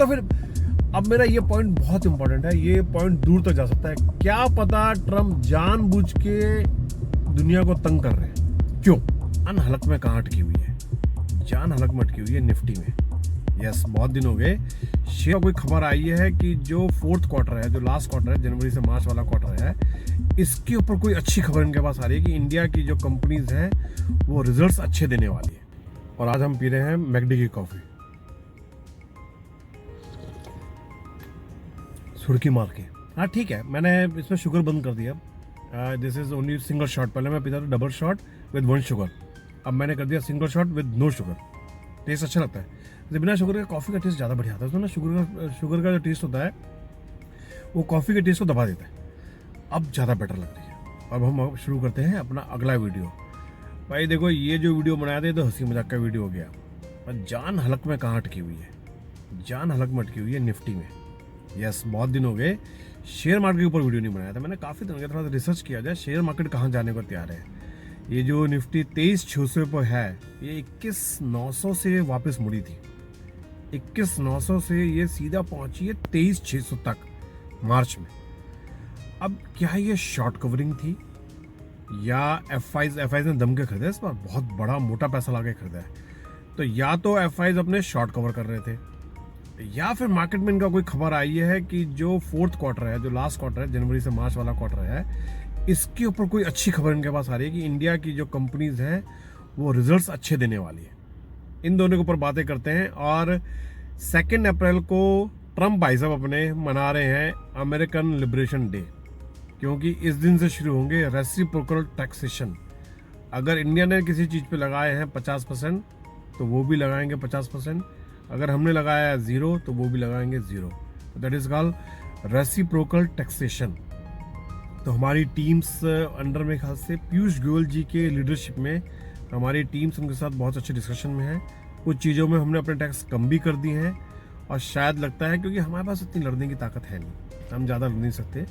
तो फिर अब मेरा ये पॉइंट बहुत इंपॉर्टेंट है, ये पॉइंट दूर तक जा सकता है। क्या पता ट्रम्प जानबूझ के दुनिया को तंग कर रहे हैं। क्यों? हलक में कहाँ अटकी हुई है? जान हलक में अटकी हुई है निफ्टी में। यस, बहुत दिन हो गए शेयर कोई खबर आई है कि जो फोर्थ क्वार्टर है, जो लास्ट क्वार्टर है, जनवरी से मार्च वाला क्वार्टर है, इसके ऊपर कोई अच्छी खबर इनके पास आ रही है कि इंडिया की जो कंपनीज हैं वो रिजल्ट्स अच्छे देने वाली है। और आज हम पी रहे हैं मैकडी की कॉफी, सुर्खी मार के। हाँ ठीक है, मैंने इसमें शुगर बंद कर दिया। This is only single shot. पहले मैं पीता था डबल शॉट विद 1 शुगर, अब मैंने कर दिया single shot with no sugar. Taste अच्छा लगता है। बिना शुगर के कॉफ़ी का टेस्ट ज़्यादा बढ़िया आता है। उसमें ना शुगर का जो टेस्ट होता है वो कॉफ़ी के टेस्ट को दबा देता है। अब ज़्यादा बेटर लग रही है। अब हम शुरू करते हैं अपना अगला वीडियो। भाई देखो, ये जो वीडियो बनाया था तो हंसी मजाक का वीडियो हो गया, पर जान हलक में कहाँ अटकी हुई है? जान हलक में अटकी हुई है निफ्टी में। यस, बहुत दिन हो गए शेयर मार्केट के ऊपर वीडियो नहीं बनाया था। मैंने काफ़ी दिन हो गया, थोड़ा सा रिसर्च किया जाए शेयर मार्केट कहाँ जाने को तैयार है। ये जो निफ्टी 23,600 पर है, ये 21,900 से वापस मुड़ी थी। 21,900 से ये सीधा पहुंची है 23,600 तक मार्च में। अब क्या ये शॉर्ट कवरिंग थी या एफआईज ने दम के खरीदा? इस बार बहुत बड़ा मोटा पैसा लाके खरीदा है। तो या तो एफआईज अपने शॉर्ट कवर कर रहे थे, या फिर मार्केट में इनका कोई खबर आई है कि जो फोर्थ क्वार्टर है, जो लास्ट क्वार्टर है, जनवरी से मार्च वाला क्वार्टर है, इसके ऊपर कोई अच्छी खबर इनके पास आ रही है कि इंडिया की जो कंपनीज हैं वो रिजल्ट्स अच्छे देने वाली है। इन दोनों के ऊपर बातें करते हैं। और 2 अप्रैल को ट्रम्प भाई साहब अपने मना रहे हैं अमेरिकन लिबरेशन डे, क्योंकि इस दिन से शुरू होंगे रेसिप्रोकल टैक्सेशन। अगर इंडिया ने किसी चीज़ पे लगाए हैं 50%, तो वो भी लगाएंगे 50%। अगर हमने लगाया है 0, तो वो भी लगाएंगे 0। That is called reciprocal taxation. तो हमारी टीम्स अंडर में खास से पीयूष गोयल जी के लीडरशिप में हमारी टीम्स उनके साथ बहुत अच्छे डिस्कशन में है। कुछ चीज़ों में हमने अपने टैक्स कम भी कर दिए हैं, और शायद लगता है क्योंकि हमारे पास इतनी लड़ने की ताकत है नहीं, हम ज़्यादा लड़ नहीं सकते,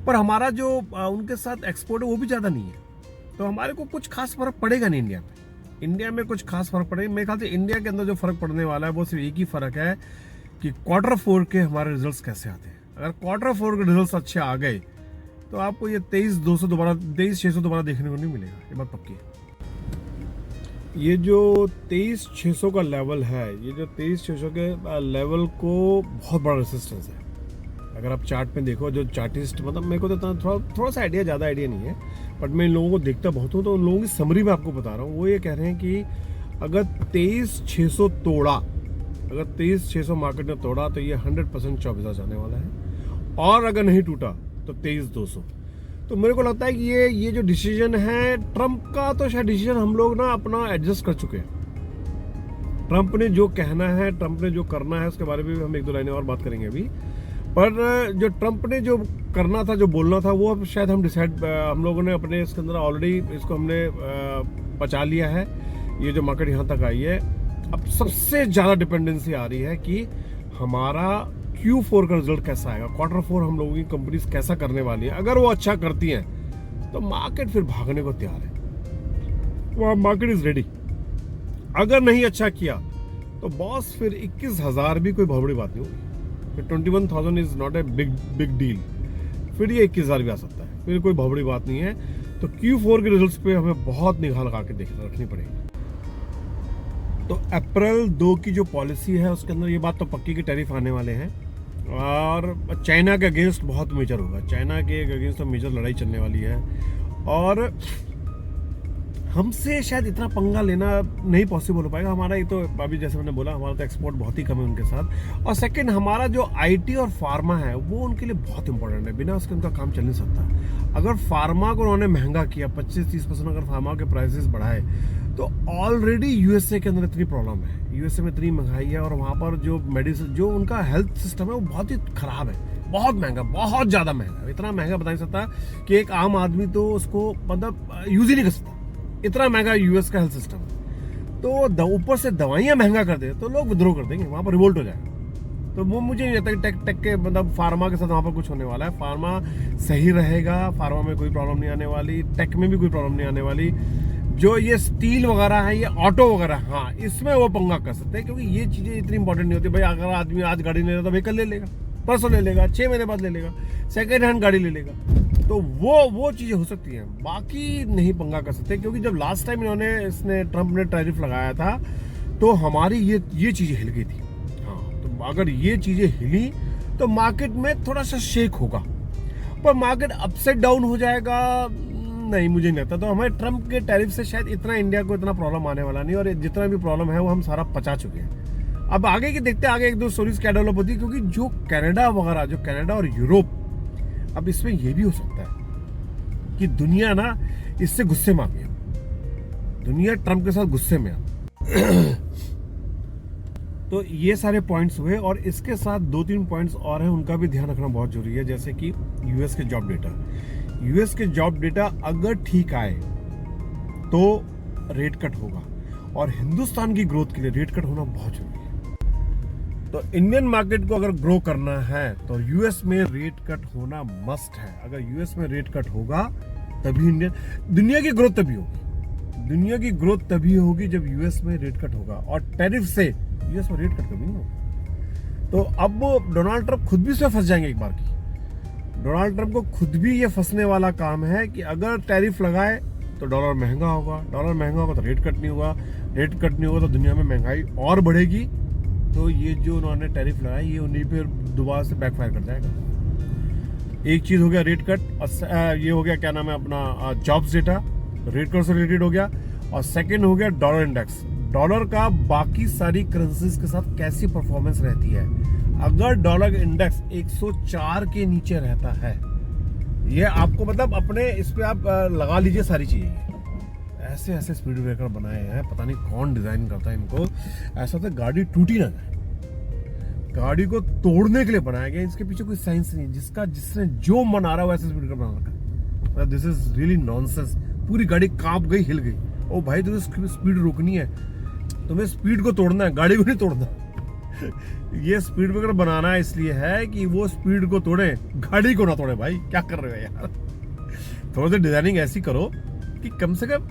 पर हमारा जो उनके साथ एक्सपोर्ट है वो भी ज़्यादा नहीं है, तो हमारे को कुछ खास फर्क पड़ेगा नहीं इंडिया में। इंडिया में कुछ खास फर्क पड़ेगा मेरे ख्याल से। इंडिया के अंदर जो फर्क पड़ने वाला है वो सिर्फ एक ही फर्क है कि Q4 के हमारे रिजल्ट्स कैसे आते हैं। अगर Q4 के रिजल्ट्स अच्छे आ गए तो आपको ये 23,200 दोबारा 23,600 दोबारा देखने को नहीं मिलेगा, ये बात पक्की है। ये जो 23,600 का लेवल है, ये जो 23,600 के लेवल को बहुत बड़ा रेसिस्टेंस है। अगर आप चार्ट में देखो, जो चार्टिस्ट, मतलब मेरे को तो थोड़ा सा आइडिया, ज़्यादा आइडिया नहीं है, बट मैं इन लोगों को देखता बहुत हूँ, तो उन लोगों की समरी में आपको बता रहा हूँ। वो ये कह रहे हैं कि अगर 23,600 तोड़ा, अगर 23,600 मार्केट ने तोड़ा तो ये 100% 24,000 जाने वाला है, और अगर नहीं टूटा तो 23,200। तो मेरे को लगता है कि ये जो डिसीजन है ट्रम्प का, तो शायद डिसीजन हम लोग ना अपना एडजस्ट कर चुके हैं। ट्रम्प ने जो कहना है, ट्रम्प ने जो करना है, उसके बारे में भी हम 1-2 लाइनें और बात करेंगे अभी। पर जो ट्रम्प ने जो करना था, जो बोलना था, वो अब शायद हम लोगों ने अपने इसके अंदर ऑलरेडी इसको हमने पचा लिया है। ये जो मार्केट यहाँ तक आई है, अब सबसे ज़्यादा डिपेंडेंसी आ रही है कि हमारा Q4 का रिजल्ट कैसा आएगा, Q4 हम लोगों की कंपनीज कैसा करने वाली है। अगर वो अच्छा करती हैं तो मार्केट फिर भागने को तैयार है, वो मार्केट इज रेडी। अगर नहीं अच्छा किया तो बॉस फिर 21,000 भी कोई बहुत बड़ी बात नहीं होगी। फिर 21,000 is not a big deal. फिर ये 21,000 भी आ सकता है, फिर कोई बहुत बड़ी बात नहीं है। तो Q4 के रिजल्ट्स पे हमें बहुत निगाह लगा के रखनी पड़ेगी। तो अप्रैल 2 की जो पॉलिसी है उसके अंदर ये बात तो पक्की कि टैरिफ आने वाले हैं, और चाइना के अगेंस्ट बहुत मेजर होगा। चाइना के अगेंस्ट तो मेजर लड़ाई चलने वाली है, और हमसे शायद इतना पंगा लेना नहीं पॉसिबल हो पाएगा। हमारा ये तो अभी जैसे मैंने बोला, हमारा तो एक्सपोर्ट बहुत ही कम है उनके साथ, और सेकंड हमारा जो आईटी और फार्मा है वो उनके लिए बहुत इंपॉर्टेंट है। बिना उसके उनका काम चल नहीं सकता। अगर फार्मा को उन्होंने महंगा किया, 25-30% अगर फार्मा के प्राइसेस बढ़ाए, तो ऑलरेडी यूएसए के अंदर इतनी प्रॉब्लम है, यूएसए में इतनी महंगाई है, और वहाँ पर जो मेडिसिन, जो उनका हेल्थ सिस्टम है वो बहुत ही खराब है, बहुत महंगा, बहुत ज़्यादा महंगा। इतना महंगा बता नहीं सकता कि एक आम आदमी तो उसको मतलब यूज ही नहीं कर सकता, इतना महंगा यूएस का हेल्थ सिस्टम। तो ऊपर से दवाइयाँ महंगा कर दे तो लोग विद्रोह कर देंगे, वहाँ पर रिवोल्ट हो जाएगा। तो वो मुझे नहीं लगता कि टेक के मतलब फार्मा के साथ वहाँ पर कुछ होने वाला है। फार्मा सही रहेगा, फार्मा में कोई प्रॉब्लम नहीं आने वाली, टेक में भी कोई प्रॉब्लम नहीं आने वाली। जो ये स्टील वगैरह है, ये ऑटो वगैरह, हाँ इसमें वो पंगा कर सकते हैं, क्योंकि ये चीजें इतनी इंपॉर्टेंट नहीं होती। भाई अगर आदमी आज गाड़ी ले रहा तो व्हीकल ले लेगा, परसों ले लेगा, 6 महीने बाद ले लेगा, सेकेंड हैंड गाड़ी ले लेगा, तो वो चीजें हो सकती हैं, बाकी नहीं पंगा कर सकते। क्योंकि जब लास्ट टाइम इसने ट्रम्प ने टैरिफ लगाया था तो हमारी ये चीजें हिल गई थी। हाँ, तो अगर ये चीजें हिली तो मार्केट में थोड़ा सा शेक होगा, पर मार्केट अपसाइड डाउन हो जाएगा नहीं, मुझे नहीं लगता। तो हमें ट्रम्प के टैरिफ से शायद इतना इंडिया को इतना प्रॉब्लम आने वाला नहीं, और जितना भी प्रॉब्लम है वो हम सारा पचा चुके हैं। अब आगे की देखते हैं, आगे एक दो स्टोरीज क्या डेवलप होती है, क्योंकि जो कनाडा वगैरह, जो कनाडा और यूरोप, अब इसमें ये भी हो सकता है कि दुनिया ना इससे गुस्से में आ गई, दुनिया ट्रम्प के साथ गुस्से में आ। तो ये सारे पॉइंट्स हुए, और इसके साथ 2-3 पॉइंट्स और हैं, उनका भी ध्यान रखना बहुत जरूरी है। जैसे कि यूएस के जॉब डेटा, यूएस के जॉब डेटा अगर ठीक आए तो रेट कट होगा, और हिंदुस्तान की ग्रोथ के लिए रेट कट होना बहुत जरूरी है। तो इंडियन मार्केट को अगर ग्रो करना है तो यूएस में रेट कट होना मस्ट है। अगर यूएस में रेट कट होगा तभी दुनिया की ग्रोथ तभी होगी, दुनिया की ग्रोथ तभी होगी जब यूएस में रेट कट होगा, और टैरिफ से यूएस में रेट कट कभी नहीं होगा। तो अब डोनाल्ड ट्रंप खुद भी इसमें फंस जाएंगे एक बार की। डोनाल्ड ट्रंप को खुद भी ये फंसने वाला काम है कि अगर टैरिफ लगाए तो डॉलर महंगा होगा, डॉलर महंगा होगा तो रेट कट नहीं होगा, रेट कट नहीं होगा तो दुनिया में महंगाई और बढ़ेगी। तो ये जो उन्होंने टैरिफ लगाया ये उन्हीं पे दोबारा से बैकफायर कर जाएगा। एक चीज हो गया रेट कट, और ये हो गया क्या नाम है अपना जॉब्स डेटा, रेट कट से रिलेटेड हो गया, और सेकेंड हो गया डॉलर इंडेक्स, डॉलर का बाकी सारी करेंसीज के साथ कैसी परफॉर्मेंस रहती है। अगर डॉलर इंडेक्स 104 के नीचे रहता है, ये आपको मतलब अपने इस पे आप लगा लीजिए सारी चीजें। ऐसे ऐसे स्पीड ब्रेकर बनाए हैं, पता नहीं कौन डिजाइन करता है इनको, ऐसा तो गाड़ी टूटी ना जाए, गाड़ी को तोड़ने के लिए बनाया गया। इसके पीछे कोई साइंस नहीं, जिसने जो मन आ रहा है वैसे स्पीड ब्रेकर बना रखा है। This is really nonsense. पूरी गाड़ी कांप गई, हिल गई। ओ भाई तुम्हें स्पीड रोकनी है, तुम्हें स्पीड को तोड़ना है, गाड़ी को नहीं तोड़ना। ये स्पीड ब्रेकर बनाना इसलिए है कि वो स्पीड को तोड़े, गाड़ी को ना तोड़े। भाई क्या कर रहे हो यार, थोड़ा सा डिजाइनिंग ऐसी करो कि कम से कम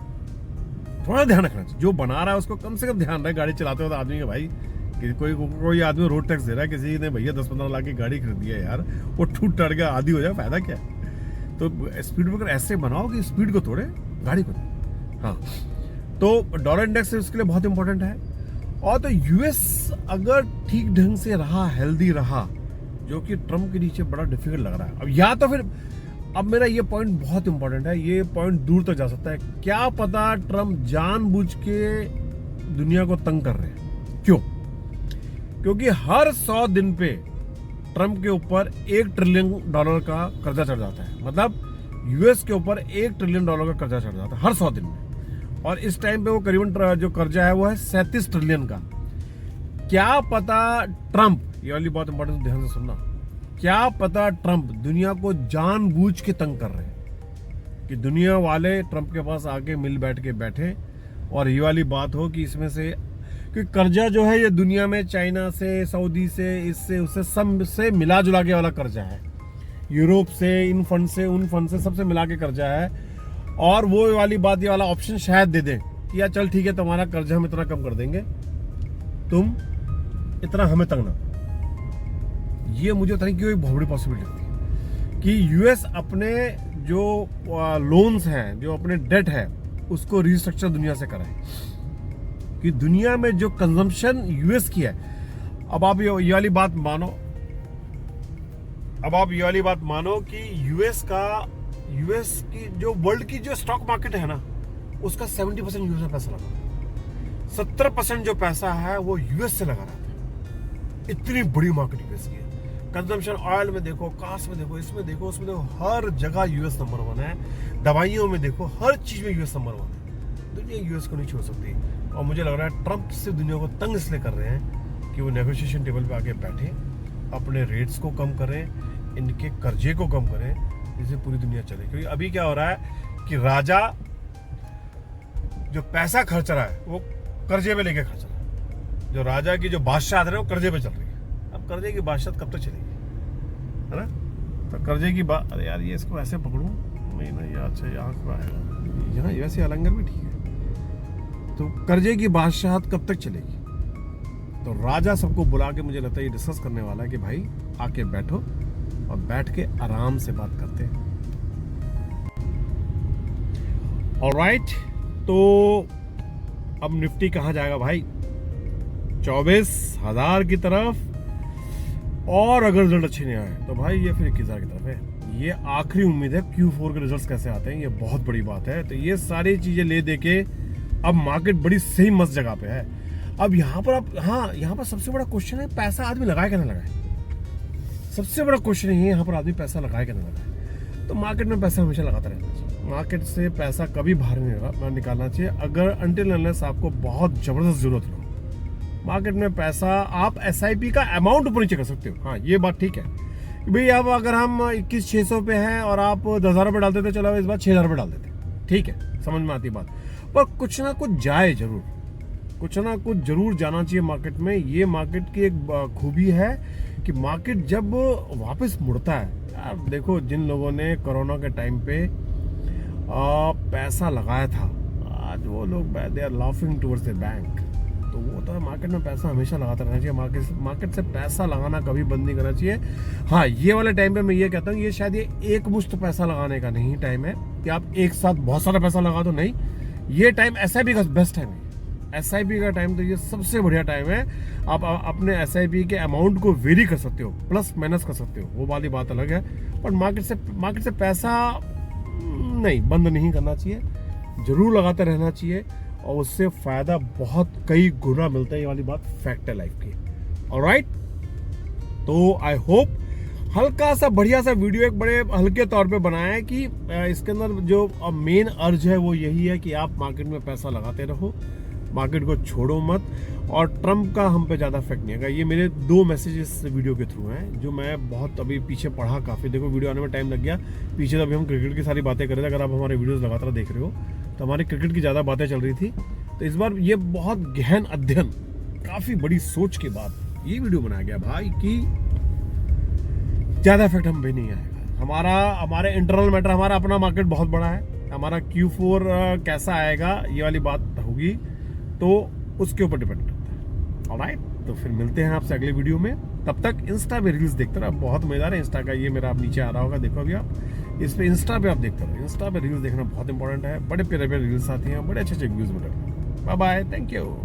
थोड़ा ध्यान रखना चाहिए। जो बना रहा है उसको कम से कम ध्यान रहे गाड़ी चलाते हो तो आदमी का। भाई कि कोई आदमी रोड टैक्स दे रहा है, किसी ने भैया 10-15 लाख की गाड़ी खरीदी है यार, वो टूट टट गया आदि हो जाए, फायदा क्या है। तो स्पीड ब्रेकर ऐसे बनाओ कि स्पीड को तोड़े, गाड़ी को नहीं। हाँ, तो डॉलर इंडेक्स उसके लिए बहुत इंपॉर्टेंट है। और तो यूएस अगर ठीक ढंग से रहा, हेल्दी रहा, जो कि ट्रम्प के नीचे बड़ा डिफिकल्ट लग रहा है अब, या तो फिर अब मेरा ये पॉइंट बहुत इंपॉर्टेंट है, ये पॉइंट दूर तक जा सकता है। क्या पता ट्रम्प जानबूझ के दुनिया को तंग कर रहे हैं। क्यों? क्योंकि हर 100 दिन पे ट्रम्प के ऊपर $1 ट्रिलियन का कर्जा चढ़ जाता है। मतलब यूएस के ऊपर $1 ट्रिलियन का कर्जा चढ़ जाता है हर 100 दिन में। और इस टाइम पे वो करीबन जो कर्जा है वो है 37 ट्रिलियन का। क्या पता ट्रम्प, ये वाली बहुत इंपॉर्टेंट, ध्यान से सुनना, क्या पता ट्रम्प दुनिया को जानबूझ के तंग कर रहे हैं कि दुनिया वाले ट्रम्प के पास आके मिल बैठ के बैठे, और ये वाली बात हो कि इसमें से कि कर्जा जो है ये दुनिया में चाइना से, सऊदी से, इससे उससे सब से मिला जुला के वाला कर्जा है, यूरोप से, इन फंड से, उन फंड से, सबसे मिला के कर्जा है। और वो वाली बात, ये वाला ऑप्शन शायद दे दें कि यार चल ठीक है, तुम्हारा कर्जा हम इतना कम कर देंगे, तुम इतना हमें तंग ना। ये मुझे पता नहीं क्यों एक बहुत बड़ी पॉसिबिलिटी लगती है कि यूएस अपने जो लोन्स हैं, जो अपने डेट है, उसको रिस्ट्रक्चर दुनिया से कराए, कि दुनिया में जो कंजम्पशन यूएस की है। अब आप ये वाली बात मानो, कि यूएस की जो वर्ल्ड की जो स्टॉक मार्केट है ना, उसका 70% यूएस में पैसा लगा, 70% जो पैसा है वो यूएस से लगा रहा था। इतनी बड़ी मार्केट यूएस की है। कंजम्पशन ऑयल में देखो, कार्स में देखो, इसमें देखो, उसमें देखो, हर जगह यूएस नंबर 1 है। दवाइयों में देखो, हर चीज में यूएस नंबर 1 है। दुनिया यूएस को नहीं छोड़ सकती। और मुझे लग रहा है ट्रम्प से दुनिया को तंग इसलिए कर रहे हैं कि वो नेगोशिएशन टेबल पे आके बैठे, अपने रेट्स को कम करें, इनके कर्जे को कम करें, जिससे पूरी दुनिया चले। क्योंकि अभी क्या हो रहा है कि राजा जो पैसा खर्च रहा है वो कर्जे पे लेके खर्च रहा है। जो राजा की जो बादशाह है वो कर्जे पे चल रही है। अब कर्जे की बादशाह कब तक चलेगी, है ना? तो कर्जे की बात, अरे यार ये इसको ऐसे पकड़ूं मैं ना, ये अच्छा यहाँ आएगा, यहाँ वैसे अलंगर भी ठीक है। तो कर्जे की बादशाहत कब तक चलेगी? तो राजा सबको बुला के मुझे लगता है ये डिस्कस करने वाला है कि भाई आके बैठो और बैठ के आराम से बात करते हैं। ऑलराइट, तो अब निफ्टी कहाँ जाएगा भाई? 24,000 की तरफ, और अगर रिजल्ट अच्छे नहीं आए तो भाई ये फिर 21,000 की तरफ है। ये आखिरी उम्मीद है Q4 के रिजल्ट्स कैसे आते हैं, ये बहुत बड़ी बात है। तो ये सारी चीजें ले दे के अब मार्केट बड़ी सही मस्त जगह पे है। अब यहाँ पर आप, हाँ, यहाँ पर सबसे बड़ा क्वेश्चन है पैसा आदमी लगाए क्या ना लगाए। सबसे बड़ा क्वेश्चन है यहाँ पर आदमी पैसा लगाए क्या ना लगाए। तो मार्केट में पैसा हमेशा लगाता रहना चाहिए, मार्केट से पैसा कभी बाहर नहीं निकालना चाहिए। अगर अनटिल अनलेस आपको बहुत जबरदस्त जरूरत हो मार्केट में पैसा, आप SIP का अमाउंट ऊपर नीचे कर सकते हो। हाँ, ये बात ठीक है भाई। अब अगर हम 21,600 पे हैं और आप 10,000 रुपये डाल देते, चलो इस बार 6,000 रुपये डाल देते, ठीक है, समझ में आती बात। पर कुछ ना कुछ जाए जरूर, कुछ ना कुछ जरूर जाना चाहिए मार्केट में। ये मार्केट की एक खूबी है कि मार्केट जब वापस मुड़ता है, यार देखो जिन लोगों ने कोरोना के टाइम पे पैसा लगाया था, आज वो लोग they are laughing towards the bank. तो वो तो मार्केट में पैसा हमेशा लगाता रहना चाहिए, मार्केट से पैसा लगाना कभी बंद नहीं करना चाहिए। हाँ, ये वाले टाइम पे मैं ये कहता हूँ, ये शायद ये एक मुश्त पैसा लगाने का नहीं टाइम है कि आप एक साथ बहुत सारा पैसा लगा दो, नहीं। ये टाइम SIP का बेस्ट टाइम है। SIP का टाइम तो ये सबसे बढ़िया टाइम है। आप अपने SIP के अमाउंट को वेरी कर सकते हो, प्लस माइनस कर सकते हो, वो वाली बात अलग है। पर मार्केट से पैसा नहीं, बंद नहीं करना चाहिए, जरूर लगाते रहना चाहिए, और उससे फायदा बहुत कई गुना मिलता है। ये वाली बात फैक्ट है लाइफ की। ऑलराइट, तो आई होप हल्का सा बढ़िया सा वीडियो एक बड़े हल्के तौर पे बनाया है कि इसके अंदर जो मेन अर्ज है वो यही है कि आप मार्केट में पैसा लगाते रहो, मार्केट को छोड़ो मत, और ट्रम्प का हम पे ज़्यादा इफेक्ट नहीं आएगा। ये मेरे 2 मैसेज इस वीडियो के थ्रू हैं जो मैं बहुत अभी पीछे पढ़ा काफ़ी। देखो वीडियो आने में टाइम लग गया, पीछे तो अभी हम क्रिकेट की सारी बातें कर रहे थे। अगर आप हमारे वीडियोस लगातार देख रहे हो तो हमारी क्रिकेट की ज़्यादा बातें चल रही थी। तो इस बार ये बहुत गहन अध्ययन, काफ़ी बड़ी सोच के बाद ये वीडियो बनाया गया भाई कि ज़्यादा इफेक्ट हम पे नहीं आएगा। हमारे इंटरनल मैटर, हमारा अपना मार्केट बहुत बड़ा है, हमारा Q4 कैसा आएगा ये वाली बात होगी, तो उसके ऊपर डिपेंड करता है। ऑलराइट, तो फिर मिलते हैं आपसे अगले वीडियो में। तब तक इंस्टा पे रील्स देखते रहो, बहुत मजेदार है इंस्टा का। ये मेरा आप नीचे आ रहा होगा, देखो अभी आप इस पे इंस्टा पे आप देखते रहो। इंस्टा पे रील्स देखना बहुत इंपॉर्टेंट है, बड़े प्यारे प्यारे रील्स आती हैं, बड़े अच्छे अच्छे व्यूज मिलते हैं। Bye bye, thank you.